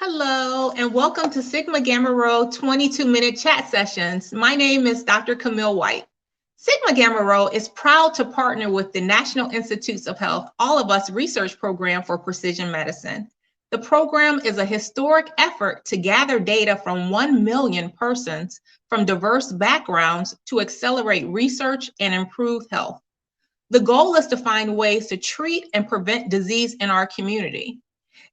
Hello, and welcome to Sigma Gamma Rho 22-minute chat sessions. My name is Dr. Camille White. Sigma Gamma Rho is proud to partner with the National Institutes of Health All of Us research program for precision medicine. The program is a historic effort to gather data from 1 million persons from diverse backgrounds to accelerate research and improve health. The goal is to find ways to treat and prevent disease in our community.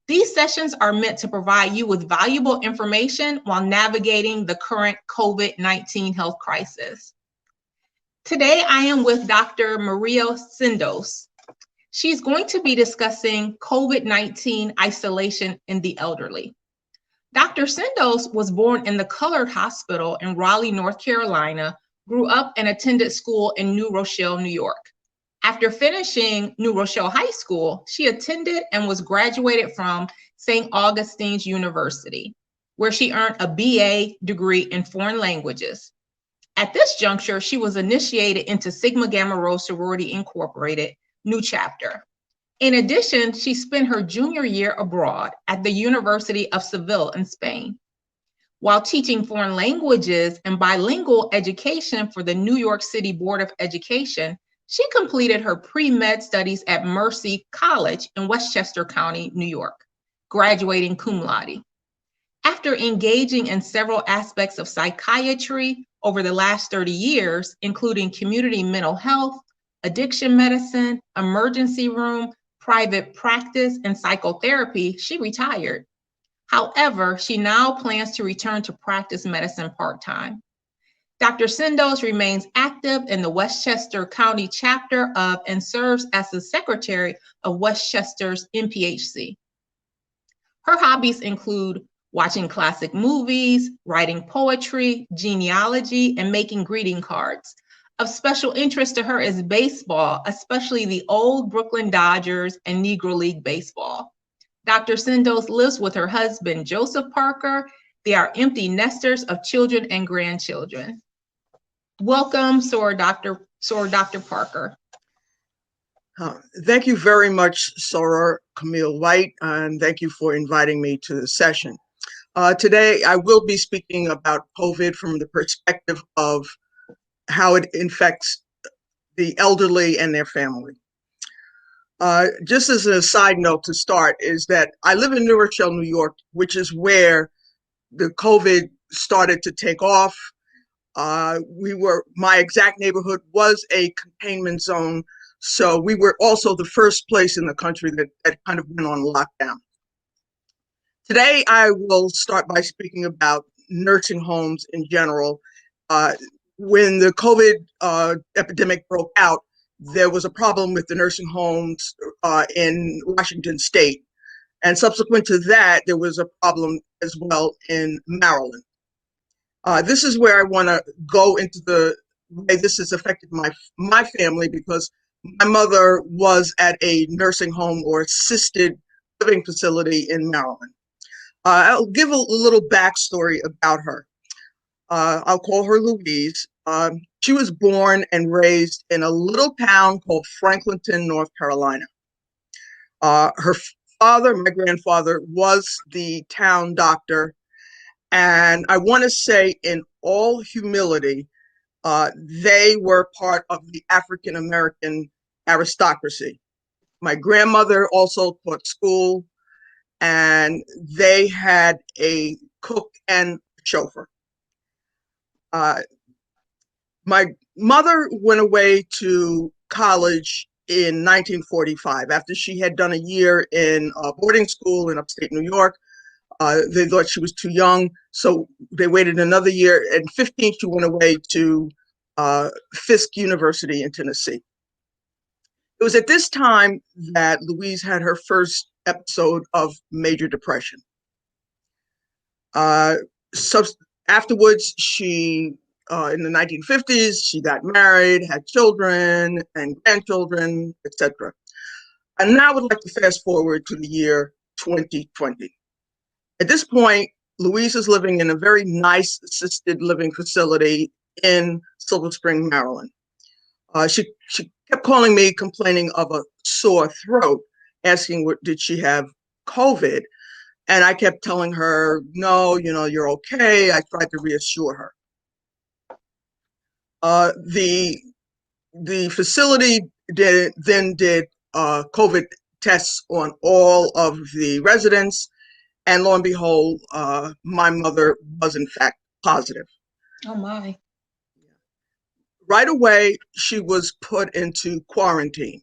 These sessions are meant to provide you with valuable information while navigating the current COVID-19 health crisis. Today, I am with Dr. Maria Sindos. She's going to be discussing COVID-19 isolation in the elderly. Dr. Sindos was born in the Colored Hospital in Raleigh, North Carolina, grew up and attended school in New Rochelle, New York. After finishing New Rochelle High School, she attended and was graduated from St. Augustine's University, where she earned a BA degree in foreign languages. At this juncture, she was initiated into Sigma Gamma Rho Sorority Incorporated, New Chapter. In addition, she spent her junior year abroad at the University of Seville in Spain. While teaching foreign languages and bilingual education for the New York City Board of Education, she completed her pre-med studies at Mercy College in Westchester County, New York, graduating cum laude. After engaging in several aspects of psychiatry over the last 30 years, including community mental health, addiction medicine, emergency room, private practice, and psychotherapy, she retired. However, she now plans to return to practice medicine part-time. Dr. Sindos remains active in the Westchester County chapter of and serves as the secretary of Westchester's NPHC. Her hobbies include watching classic movies, writing poetry, genealogy, and making greeting cards. Of special interest to her is baseball, especially the old Brooklyn Dodgers and Negro League baseball. Dr. Sindos lives with her husband, Joseph Parker. They are empty nesters of children and grandchildren. Welcome, Soror Dr. Parker. Thank you very much, Soror Camille White, and thank you for inviting me to the session. Today, I will be speaking about COVID from the perspective of how it infects the elderly and their family. Just as a side note to start is that I live in New Rochelle, New York, which is where the COVID started to take off. My exact neighborhood was a containment zone, so we were also the first place in the country that kind of went on lockdown. Today, I will start by speaking about nursing homes in general. When the COVID epidemic broke out, there was a problem with the nursing homes in Washington State. And subsequent to that, there was a problem as well in Maryland. This is where I want to go into the way this has affected my family, because my mother was at a nursing home or assisted living facility in Maryland. I'll give a little backstory about her. I'll call her Louise. She was born and raised in a little town called Franklinton, North Carolina. Her father, my grandfather, was the town doctor. And I want to say in all humility, they were part of the African-American aristocracy. My grandmother also taught school, and they had a cook and chauffeur. My mother went away to college in 1945 after she had done a year in boarding school in upstate New York. They thought she was too young, so they waited another year. In 15, she went away to Fisk University in Tennessee. It was at this time that Louise had her first episode of major depression. So afterwards, she, in the 1950s, she got married, had children and grandchildren, etc. And now I would like to fast forward to the year 2020. At this point, Louise is living in a very nice assisted living facility in Silver Spring, Maryland. She kept calling me complaining of a sore throat, asking did she have COVID. And I kept telling her, no, you're okay. I tried to reassure her. The facility did COVID tests on all of the residents, and lo and behold, my mother was in fact positive. Oh my. Right away, she was put into quarantine.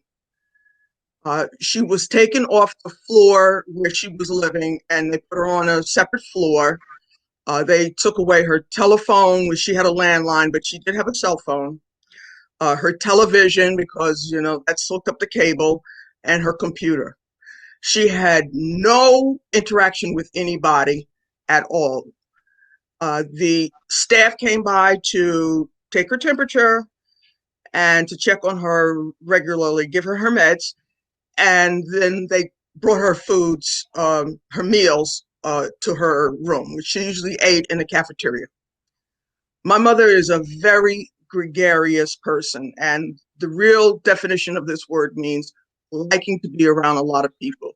She was taken off the floor where she was living, and they put her on a separate floor. They took away her telephone, which she had a landline, but she did have a cell phone. Her television, because that's hooked up the cable, and her computer. She had no interaction with anybody at all. The staff came by to take her temperature and to check on her regularly, give her her meds, and then they brought her foods, her meals, to her room, which she usually ate in the cafeteria. My mother is a very gregarious person, and the real definition of this word means liking to be around a lot of people,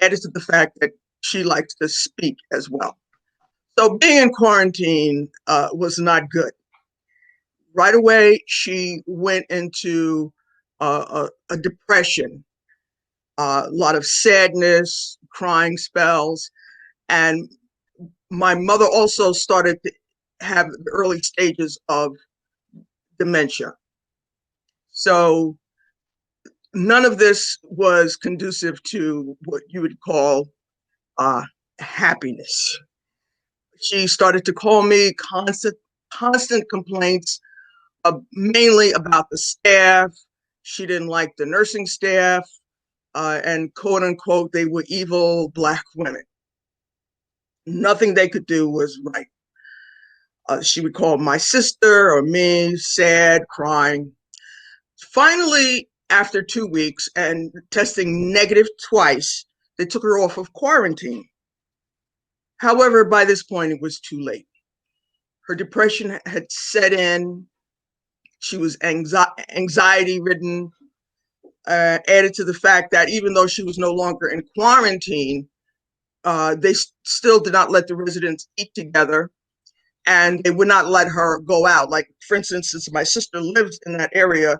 added to the fact that she likes to speak as well. So being in quarantine was not good. Right away, she went into a depression, a lot of sadness, crying spells, and my mother also started to have the early stages of dementia. So none of this was conducive to what you would call happiness. She started to call me constant complaints, mainly about the staff. She didn't like the nursing staff, and quote unquote, they were evil Black women. Nothing they could do was right. She would call my sister or me sad, crying. Finally, after 2 weeks and testing negative twice, they took her off of quarantine. However, by this point, it was too late. Her depression had set in. She was anxiety ridden, added to the fact that even though she was no longer in quarantine, they still did not let the residents eat together, and they would not let her go out. Like, for instance, since my sister lives in that area,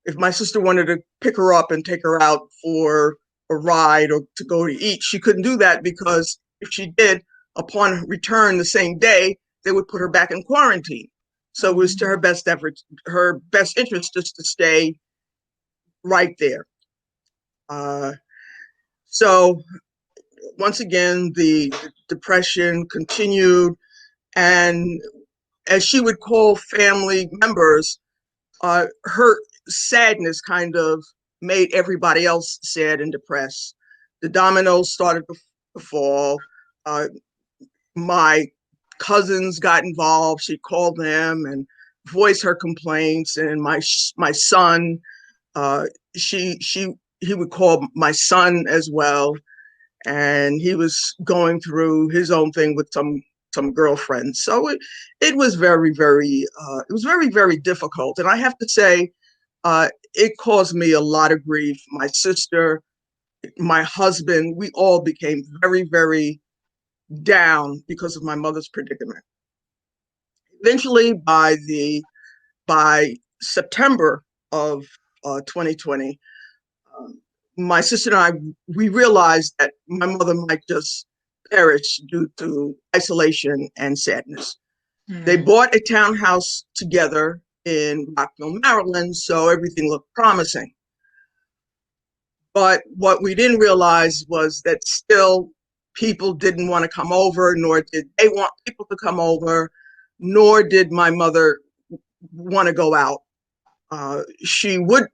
if my sister wanted to pick her up and take her out for a ride or to go to eat, she couldn't do that, because if she did, upon return the same day, they would put her back in quarantine. So it was to her best interest just to stay right there. So once again, the depression continued, and as she would call family members, her sadness kind of made everybody else sad and depressed. The dominoes started to fall. My cousins got involved. She called them and voiced her complaints, and my son, he would call my son as well, and he was going through his own thing with some girlfriends. So it was very, very difficult. And I have to say, it caused me a lot of grief. My sister, my husband, we all became very, very down because of my mother's predicament. Eventually, by September of 2020, my sister and I, we realized that my mother might just perish due to isolation and sadness. They bought a townhouse together in Rockville, Maryland, so everything looked promising. But what we didn't realize was that still people didn't want to come over, nor did they want people to come over, nor did my mother want to go out. She would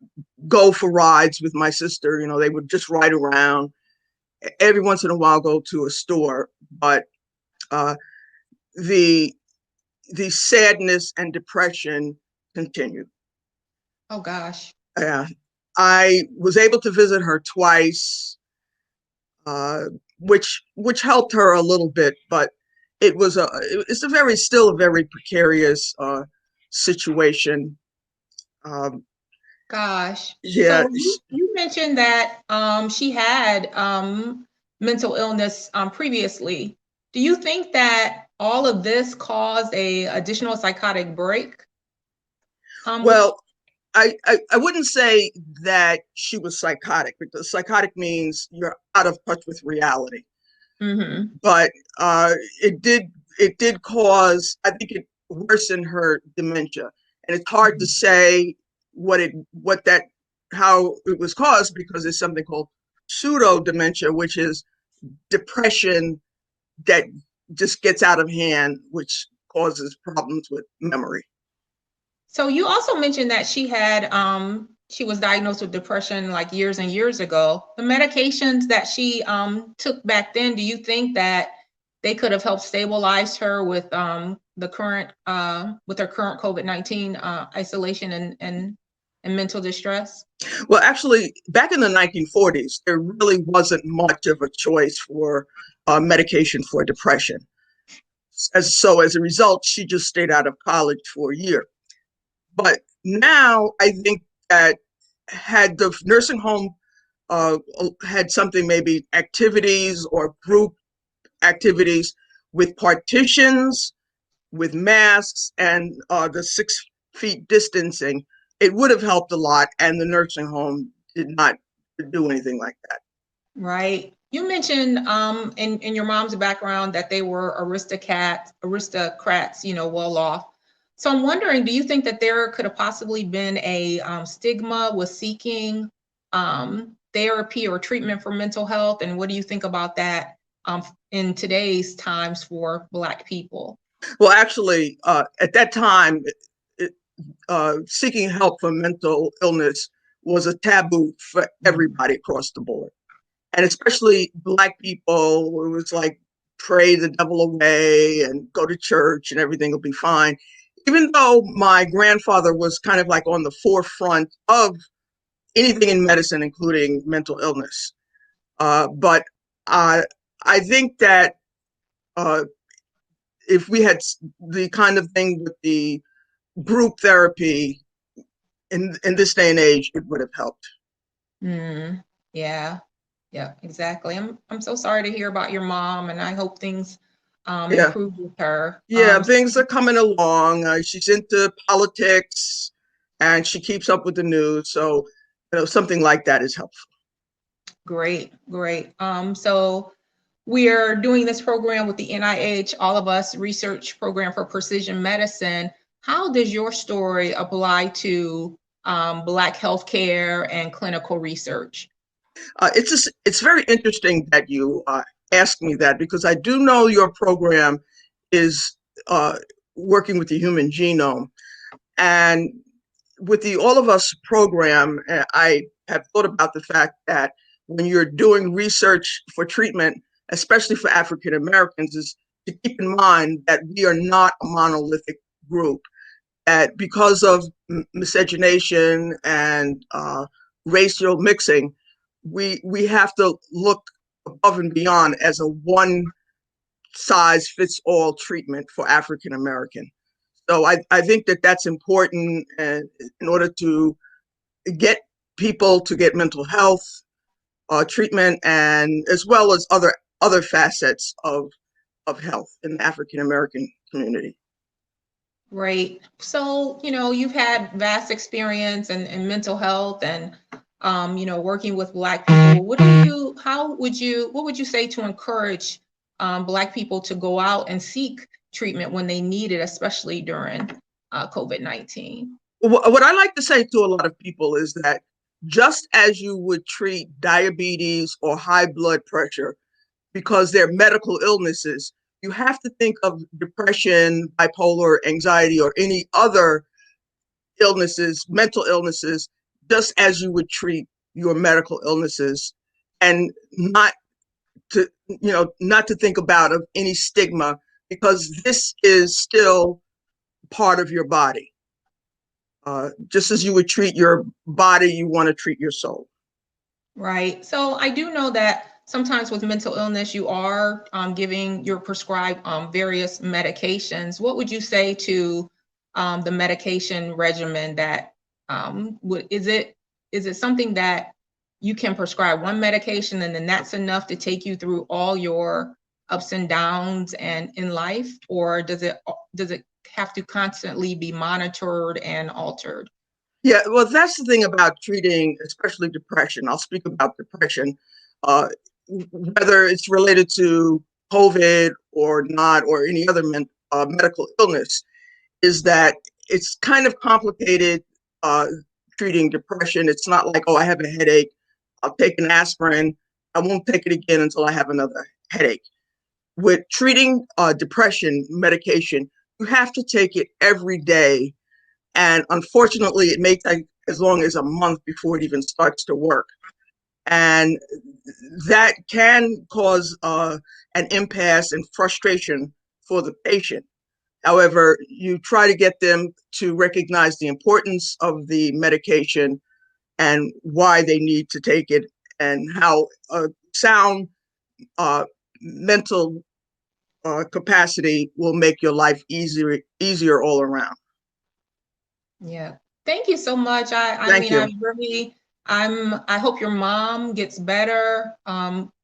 go for rides with my sister. They would just ride around. Every once in a while, go to a store. But the sadness and depression continued. Oh gosh. Yeah, I was able to visit her twice, which helped her a little bit, but it's still a very precarious situation. Gosh. Yeah. So you mentioned that she had mental illness previously. Do you think that all of this caused a additional psychotic break? Well, I wouldn't say that she was psychotic, because psychotic means you're out of touch with reality. Mm-hmm. But it did cause, I think it worsened her dementia, and it's hard to say how it was caused, because there's something called pseudo dementia, which is depression that just gets out of hand, which causes problems with memory. So you also mentioned that she was diagnosed with depression like years and years ago. The medications that she took back then, do you think that they could have helped stabilize her with her current COVID-19 isolation and mental distress? Well, actually, back in the 1940s, there really wasn't much of a choice for medication for depression. As a result, she just stayed out of college for a year. But now I think that had the nursing home had something, maybe activities or group activities with partitions, with masks, and the 6 feet distancing, it would have helped a lot. And the nursing home did not do anything like that. Right. You mentioned in your mom's background that they were aristocrats, well off. So I'm wondering, do you think that there could have possibly been a stigma with seeking therapy or treatment for mental health? And what do you think about that in today's times for Black people? Well, actually, at that time, seeking help for mental illness was a taboo for everybody across the board. And especially Black people, it was like, pray the devil away and go to church and everything will be fine. Even though my grandfather was kind of like on the forefront of anything in medicine, including mental illness. But I think that if we had the kind of thing with the group therapy in this day and age, it would have helped. Yeah. Yeah, exactly. I'm so sorry to hear about your mom, and I hope things Yeah. improve with her. Yeah, things are coming along. She's into politics, and she keeps up with the news. So, something like that is helpful. Great. So we are doing this program with the NIH, All of Us Research Program for Precision Medicine. How does your story apply to Black healthcare and clinical research? It's very interesting that you asked me that, because I do know your program is working with the human genome. And with the All of Us program, I have thought about the fact that when you're doing research for treatment, especially for African Americans, is to keep in mind that we are not a monolithic group, that because of miscegenation and racial mixing, we have to look above and beyond as a one size fits all treatment for African American. So I think that that's important in order to get people to get mental health treatment, and as well as other facets of health in the African American community. Right. So, you've had vast experience in mental health and working with Black people. What would you say to encourage Black people to go out and seek treatment when they need it, especially during COVID-19? What I like to say to a lot of people is that just as you would treat diabetes or high blood pressure because they're medical illnesses, you have to think of depression, bipolar, anxiety, or any other illnesses, mental illnesses, just as you would treat your medical illnesses, and not to think about of any stigma, because this is still part of your body. Just as you would treat your body, you want to treat your soul. Right. So I do know that sometimes with mental illness, you are you're prescribed various medications. What would you say to the medication regimen that is it something that you can prescribe one medication and then that's enough to take you through all your ups and downs and in life, or does it have to constantly be monitored and altered? Yeah, well, that's the thing about treating, especially depression. I'll speak about depression, whether it's related to COVID or not, or any other medical illness, is that it's kind of complicated treating depression. It's not like, oh, I have a headache, I'll take an aspirin, I won't take it again until I have another headache. With treating depression medication, you have to take it every day. And unfortunately, it may take as long as a month before it even starts to work. And that can cause an impasse and frustration for the patient. However, you try to get them to recognize the importance of the medication and why they need to take it, and how a sound mental capacity will make your life easier all around. Yeah, thank you so much. Thank you. I hope your mom gets better.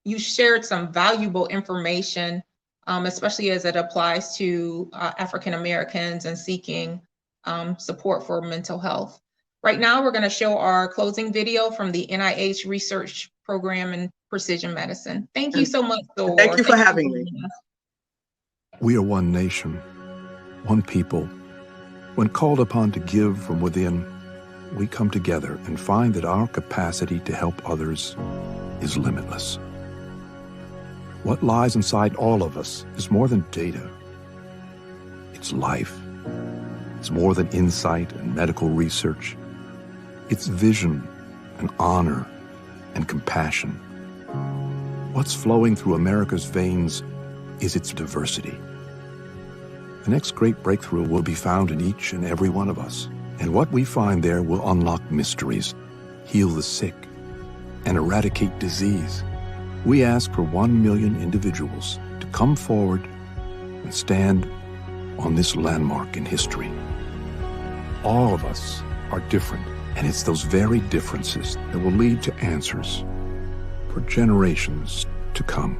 You shared some valuable information, especially as it applies to African Americans and seeking support for mental health. Right now, we're going to show our closing video from the NIH research program in precision medicine. Thank you so much, Soror. Thank you for having me. We are one nation, one people. When called upon to give from within, we come together and find that our capacity to help others is limitless. What lies inside all of us is more than data. It's life. It's more than insight and medical research. It's vision and honor and compassion. What's flowing through America's veins is its diversity. The next great breakthrough will be found in each and every one of us. And what we find there will unlock mysteries, heal the sick, and eradicate disease. We ask for 1 million individuals to come forward and stand on this landmark in history. All of us are different, and it's those very differences that will lead to answers for generations to come.